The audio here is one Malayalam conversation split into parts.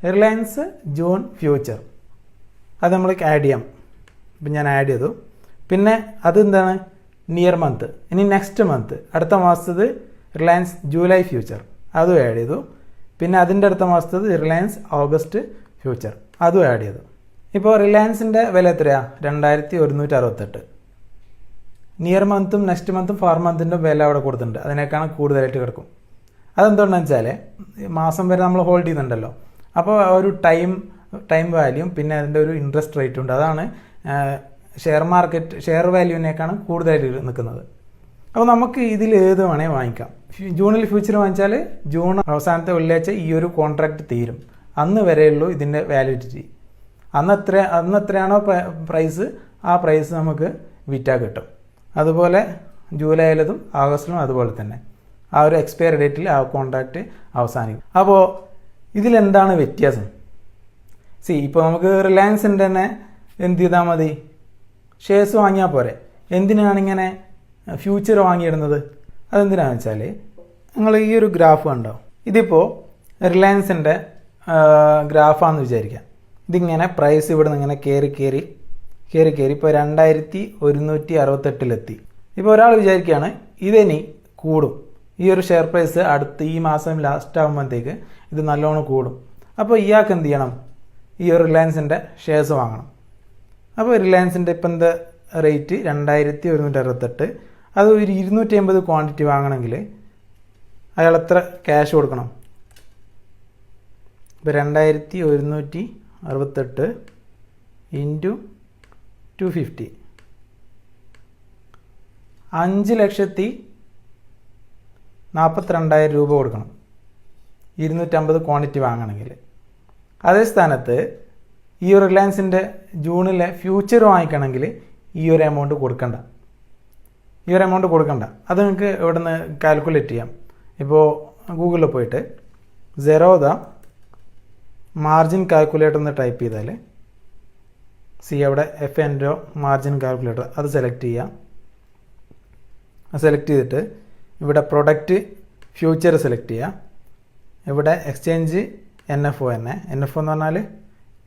റിലയൻസ് ജൂൺ ഫ്യൂച്ചർ അത് നമ്മൾ ആഡ് ചെയ്യാം. ഇപ്പം ഞാൻ ആഡ് ചെയ്തു. പിന്നെ അതെന്താണ് നിയർ മന്ത്. ഇനി നെക്സ്റ്റ് മന്ത് അടുത്ത മാസത്തത് റിലയൻസ് ജൂലൈ ഫ്യൂച്ചർ അതും ആഡ് ചെയ്തു. പിന്നെ അതിൻ്റെ അടുത്ത മാസത്തത് റിലയൻസ് ഓഗസ്റ്റ് ഫ്യൂച്ചർ അതും ആഡ് ചെയ്തു. ഇപ്പോൾ റിലയൻസിൻ്റെ വില എത്രയാണ്? 2168. നിയർ മന്തും നെക്സ്റ്റ് മന്തും ഫാർ മന്തിൻ്റെ വില അവിടെ കൊടുത്തിട്ടുണ്ട്. അതിനേക്കാണ് കൂടുതലായിട്ട് കിടക്കും. അതെന്തുകൊണ്ടാണെന്ന് വെച്ചാൽ മാസം വരെ നമ്മൾ ഹോൾഡ് ചെയ്യുന്നുണ്ടല്ലോ. അപ്പോൾ ഒരു ടൈം വാല്യൂം പിന്നെ അതിൻ്റെ ഒരു ഇൻട്രസ്റ്റ് റേറ്റും ഉണ്ട്. അതാണ് ഷെയർ വാല്യൂവിനേക്കാണ് കൂടുതലായിട്ട് നിൽക്കുന്നത്. അപ്പോൾ നമുക്ക് ഇതിൽ ഏത് വേണേൽ വാങ്ങിക്കാം. ജൂണിൽ ഫ്യൂച്ചർ വാങ്ങിച്ചാൽ ജൂൺ അവസാനത്തെ വെള്ളിയാഴ്ച ഈ ഒരു കോൺട്രാക്റ്റ് തീരും. അന്ന് വരെയുള്ളൂ ഇതിൻ്റെ വാലിഡിറ്റി. അന്ന് എത്രയാണോ പ്രൈസ് ആ പ്രൈസ് നമുക്ക് വിറ്റാൽ കിട്ടും. അതുപോലെ ജൂലൈയിലതും ആഗസ്റ്റിലും അതുപോലെ തന്നെ ആ ഒരു എക്സ്പയറി ഡേറ്റിൽ ആ കോൺട്രാക്റ്റ് അവസാനിക്കും. അപ്പോൾ ഇതിലെന്താണ് വ്യത്യാസം? ഇപ്പോൾ നമുക്ക് റിലയൻസിൻ്റെ തന്നെ എന്ത് ചെയ്താൽ മതി, ഷെയർസ് വാങ്ങിയാൽ പോരെ. എന്തിനാണ് ഇങ്ങനെ ഫ്യൂച്ചർ വാങ്ങിയിടുന്നത്? അതെന്തിനാണെന്ന് വെച്ചാൽ നിങ്ങൾ ഈ ഒരു ഗ്രാഫ് കണ്ടോ, ഇതിപ്പോൾ റിലയൻസിൻ്റെ ഗ്രാഫാണെന്ന് വിചാരിക്കാം. ഇതിങ്ങനെ പ്രൈസ് ഇവിടെ നിന്ന് ഇങ്ങനെ കയറി ഇപ്പോൾ 2168 ഇപ്പോൾ ഒരാൾ വിചാരിക്കുകയാണ് ഇതിനി കൂടും, ഈ ഒരു ഷെയർ പ്രൈസ് അടുത്ത് ഈ മാസം ലാസ്റ്റ് ആകുമ്പോഴത്തേക്ക് ഇത് നല്ലോണം കൂടും. അപ്പോൾ ഇയാൾക്ക് എന്ത് ചെയ്യണം? ഈ ഒരു റിലയൻസിൻ്റെ ഷെയർസ് വാങ്ങണം. അപ്പോൾ റിലയൻസിൻ്റെ ഇപ്പം എന്താ റേറ്റ് 2168. അത് ഒരു 250 ക്വാണ്ടിറ്റി വാങ്ങണമെങ്കിൽ അയാൾ എത്ര ക്യാഷ് കൊടുക്കണം? ഇപ്പോൾ 2168 ഇൻറ്റു 250 5,42,000 രൂപ കൊടുക്കണം 250 ക്വാണ്ടിറ്റി വാങ്ങണമെങ്കിൽ. അതേ സ്ഥാനത്ത് ഈ ഒരു റിലയൻസിൻ്റെ ജൂണിലെ ഫ്യൂച്ചർ വാങ്ങിക്കണമെങ്കിൽ ഈ ഒരു എമൗണ്ട് കൊടുക്കണ്ട. അത് നിങ്ങൾക്ക് ഇവിടെ നിന്ന് കാൽക്കുലേറ്റ് ചെയ്യാം. ഇപ്പോൾ ഗൂഗിളിൽ പോയിട്ട് സെറോദ മാർജിൻ കാൽക്കുലേറ്റർ എന്ന് ടൈപ്പ് ചെയ്താൽ അവിടെ FN മാർജിൻ കാൽക്കുലേറ്റർ അത് സെലക്ട് ചെയ്യാം. സെലക്ട് ചെയ്തിട്ട് ഇവിടെ പ്രൊഡക്റ്റ് ഫ്യൂച്ചർ സെലക്ട് ചെയ്യുക. ഇവിടെ എക്സ്ചേഞ്ച് NFO എന്ന് പറഞ്ഞാൽ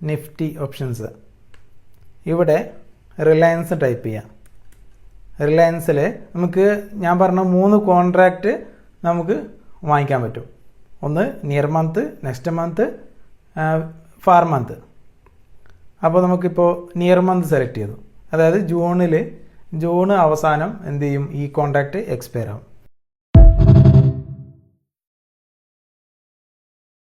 നിഫ്റ്റി ഓപ്ഷൻസ്. ഇവിടെ റിലയൻസ് ടൈപ്പ് ചെയ്യാം. റിലയൻസിൽ നമുക്ക് ഞാൻ പറഞ്ഞ 3 കോൺട്രാക്റ്റ് നമുക്ക് വാങ്ങിക്കാൻ പറ്റും. ഒന്ന് near month, next month, far month. അപ്പോൾ നമുക്കിപ്പോൾ നിയർ മന്ത് സെലക്ട് ചെയ്തു. അതായത് ജൂൺ അവസാനം എന്ത് ചെയ്യും? ഈ കോൺട്രാക്റ്റ് എക്സ്പയർ ആവും.